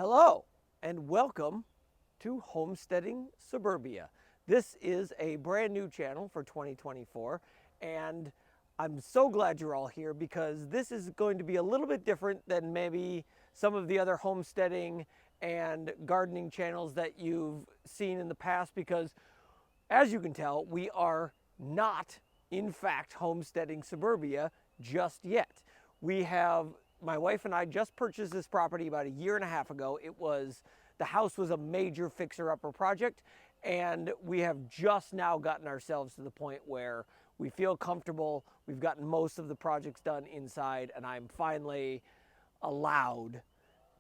Hello and welcome to Homesteading Suburbia. This is a brand new channel for 2024 and I'm so glad you're all here because this is going to be a little bit different than maybe some of the other homesteading and gardening channels that you've seen in the past, because as you can tell, we are not in fact homesteading suburbia just yet. My wife and I just purchased this property about a year and a half ago. The house was a major fixer-upper project, and we have just now gotten ourselves to the point where we feel comfortable. We've gotten most of the projects done inside, and I'm finally allowed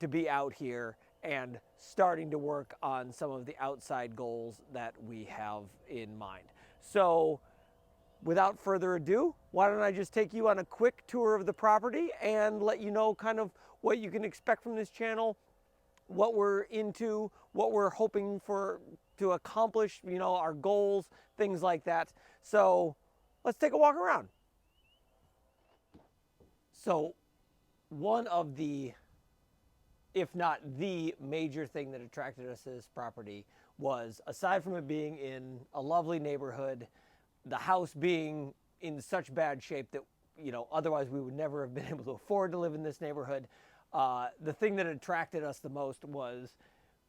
to be out here and starting to work on some of the outside goals that we have in mind. So without further ado, why don't I just take you on a quick tour of the property and let you know kind of what you can expect from this channel, what we're into, what we're hoping to accomplish, our goals, things like that. So let's take a walk around. So one of the, if not the major thing that attracted us to this property was, aside from it being in a lovely neighborhood, the house being in such bad shape that, otherwise we would never have been able to afford to live in this neighborhood. The thing that attracted us the most was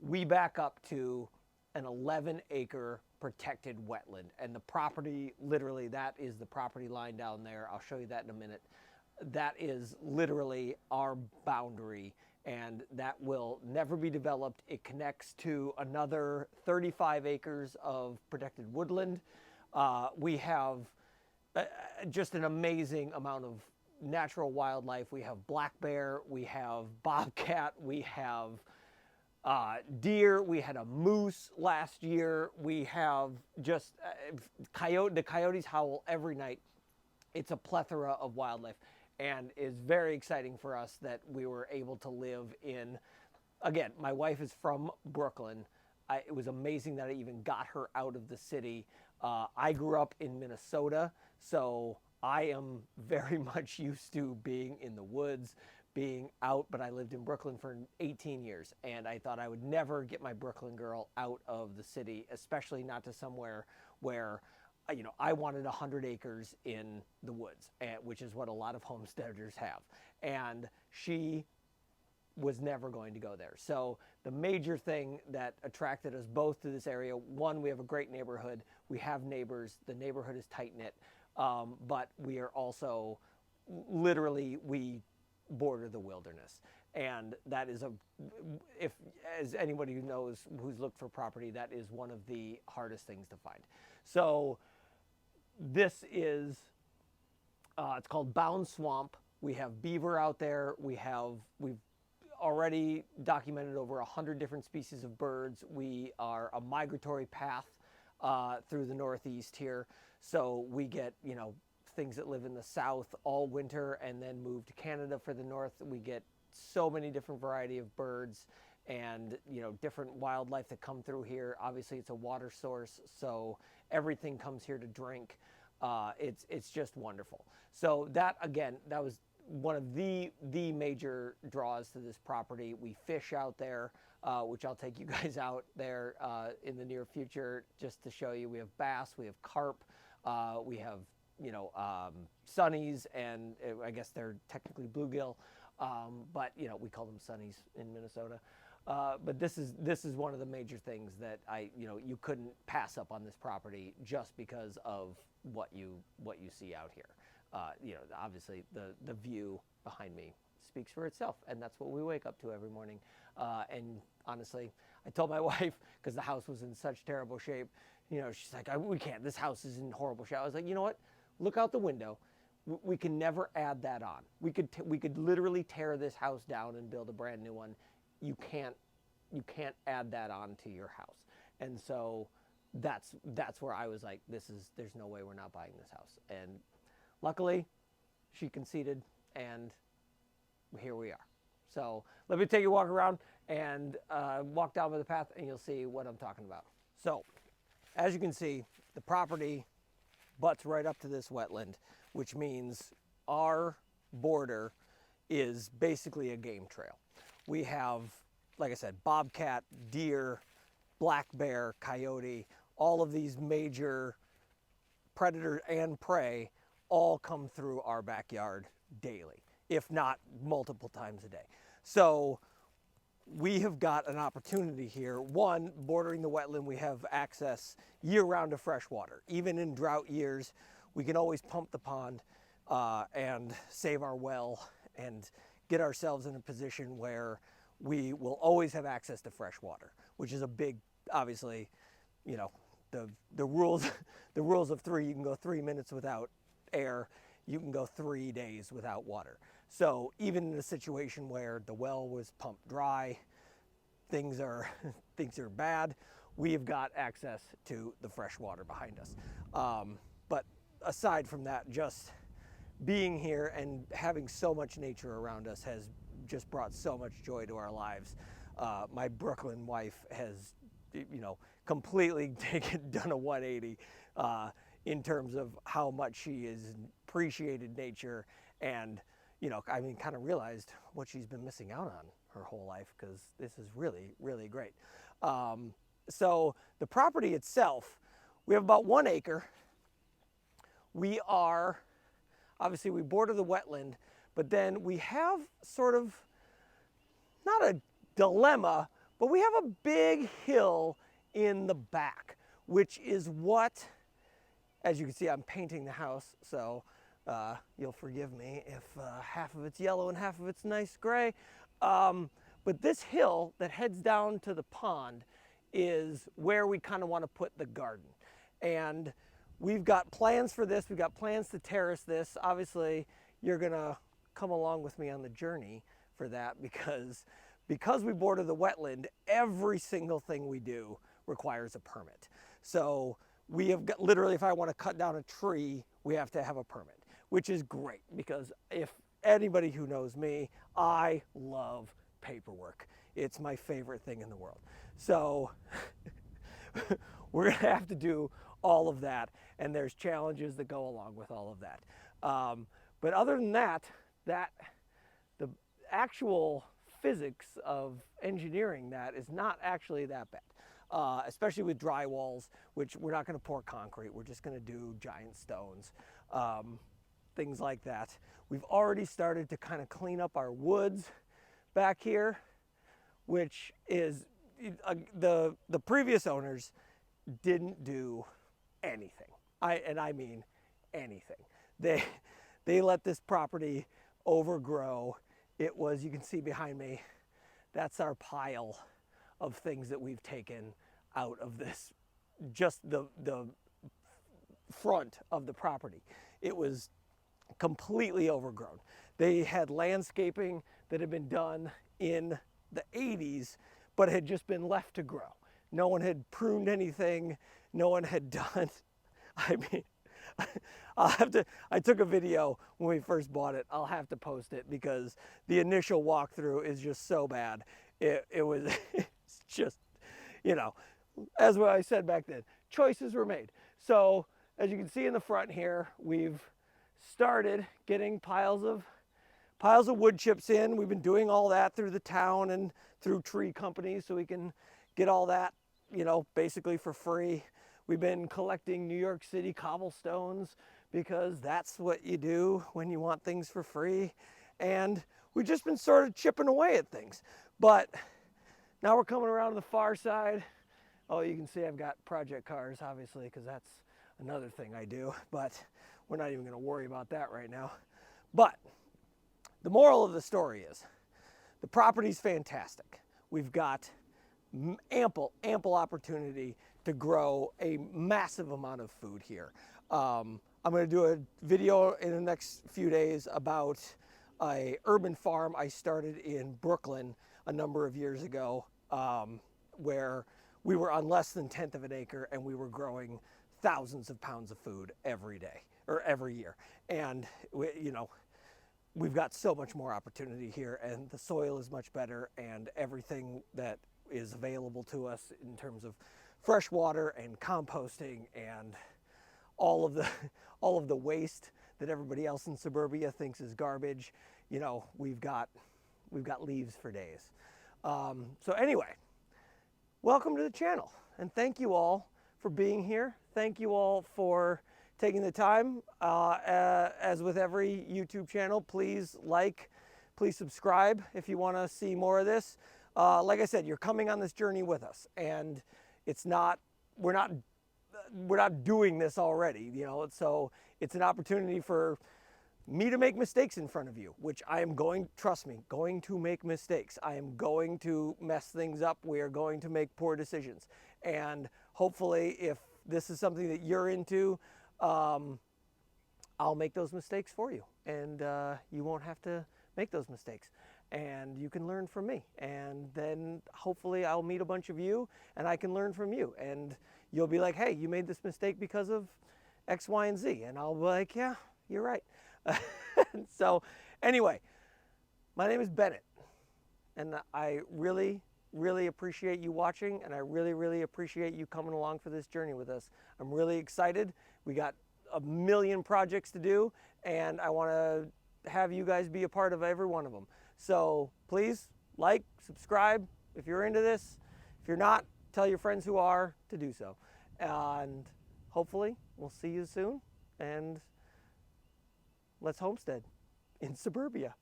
we back up to an 11-acre protected wetland. And the property, literally, that is the property line down there. I'll show you that in a minute. That is literally our boundary, and that will never be developed. It connects to another 35 acres of protected woodland. We have just an amazing amount of natural wildlife. We have black bear, we have bobcat, we have deer, we had a moose last year, we have just the coyotes howl every night. It's a plethora of wildlife, and is very exciting for us that we were able to live in. Again, my wife is from Brooklyn. It was amazing that I even got her out of the city. I grew up in Minnesota, so I am very much used to being in the woods, being out, but I lived in Brooklyn for 18 years, and I thought I would never get my Brooklyn girl out of the city, especially not to somewhere where, I wanted 100 acres in the woods, which is what a lot of homesteaders have. And she was never going to go there. So the major thing that attracted us both to this area, one, we have a great neighborhood. We have neighbors. The neighborhood is tight-knit. But we are also, literally, we border the wilderness. And that is as anybody who knows, who's looked for property, that is one of the hardest things to find. So this is, it's called Bound Swamp. We have beaver out there. We've already documented over 100 different species of birds. We are a migratory path through the Northeast here. So we get, things that live in the South all winter and then move to Canada for the North. We get so many different variety of birds and, different wildlife that come through here. Obviously, it's a water source, so everything comes here to drink. It's just wonderful. So that, again, that was one of the major draws to this property. We fish out there, which I'll take you guys out there in the near future just to show you. We have bass, we have carp, we have sunnies, and I guess they're technically bluegill, but we call them sunnies in Minnesota. But this is one of the major things that you couldn't pass up on this property just because of what you see out here. Obviously the view behind me speaks for itself, and that's what we wake up to every morning. And honestly, I told my wife, because the house was in such terrible shape, she's like, we can't, this house is in horrible shape. I was like, you know what? Look out the window. We can never add that on. We could literally tear this house down and build a brand new one. You can't add that on to your house. And so that's where I was like, there's no way we're not buying this house. And luckily, she conceded, and here we are. So let me take you a walk around and walk down by the path, and you'll see what I'm talking about. So as you can see, the property butts right up to this wetland, which means our border is basically a game trail. We have like I said, bobcat, deer, black bear, coyote, all of these major predator and prey all come through our backyard daily, if not multiple times a day. So we have got an opportunity here. One, bordering the wetland, we have access year-round to fresh water. Even in drought years, we can always pump the pond and save our well and get ourselves in a position where we will always have access to fresh water, which is a big, obviously, you know, the rules the rules of three. You can go 3 minutes without air, you can go 3 days without water. So even in a situation where the well was pumped dry, things are bad, we've got access to the fresh water behind us. But aside from that, just being here and having so much nature around us has just brought so much joy to our lives. My Brooklyn wife has, you know, completely done a 180 in terms of how much she has appreciated nature, and, you know, I mean, kind of realized what she's been missing out on her whole life, because this is really, really great. So the property itself, we have about 1 acre. We are, obviously we border the wetland, but then we have sort of, not a dilemma, but we have a big hill in the back, which is what, as you can see, I'm painting the house, so you'll forgive me if half of it's yellow and half of it's nice gray. But this hill that heads down to the pond is where we kind of want to put the garden. And we've got plans for this. We've got plans to terrace this. Obviously, you're going to come along with me on the journey for that, because we border the wetland, every single thing we do requires a permit. So we have got, literally, if I want to cut down a tree, we have to have a permit, which is great, because if anybody who knows me, I love paperwork. It's my favorite thing in the world. So we're going to have to do all of that, and there's challenges that go along with all of that. But other than that, the actual physics of engineering that is not actually that bad, especially with dry walls, which we're not going to pour concrete. We're just going to do giant stones, things like that. We've already started to kind of clean up our woods back here, which is the previous owners didn't do anything. I mean anything. They let this property overgrow. It was, you can see behind me, that's our pile of things that we've taken out of this, just the front of the property. It was completely overgrown. They had landscaping that had been done in the 80s, but had just been left to grow. No one had pruned anything. No one had done, I mean, I took a video when we first bought it. I'll have to post it, because the initial walkthrough is just so bad. It was, it's just, you know, as what I said back then, choices were made. So as you can see in the front here, we've started getting piles of wood chips in. We've been doing all that through the town and through tree companies, so we can get all that, you know, basically for free. We've been collecting New York City cobblestones, because that's what you do when you want things for free. And we've just been sort of chipping away at things. But now we're coming around to the far side. Oh, you can see I've got project cars, obviously, because that's another thing I do. But we're not even going to worry about that right now. But the moral of the story is, the property's fantastic. We've got ample opportunity to grow a massive amount of food here. I'm going to do a video in the next few days about a urban farm I started in Brooklyn a number of years ago, where we were on less than 1/10 of an acre, and we were growing thousands of pounds of food every day, or every year. And you know, we've got so much more opportunity here, and the soil is much better, and everything that is available to us in terms of fresh water and composting and all of the waste that everybody else in suburbia thinks is garbage. You know, we've got leaves for days. So anyway, welcome to the channel, and thank you all for being here. Thank you all for taking the time. As with every YouTube channel, please like, please subscribe if you want to see more of this. Like I said, you're coming on this journey with us, and it's not, we're not doing this already, you know, so it's an opportunity for me to make mistakes in front of you, which I am going, trust me, going to make mistakes. I am going to mess things up. We are going to make poor decisions. And hopefully, if this is something that you're into, I'll make those mistakes for you. And you won't have to make those mistakes. And you can learn from me. And then hopefully I'll meet a bunch of you and I can learn from you. And you'll be like, hey, you made this mistake because of X, Y, and Z. And I'll be like, yeah, you're right. So anyway, my name is Bennett, and I really, really appreciate you watching, and I really, really appreciate you coming along for this journey with us. I'm really excited. We got a million projects to do, and I want to have you guys be a part of every one of them. So please like, subscribe if you're into this. If you're not, tell your friends who are to do so. And hopefully we'll see you soon, and let's homestead in suburbia.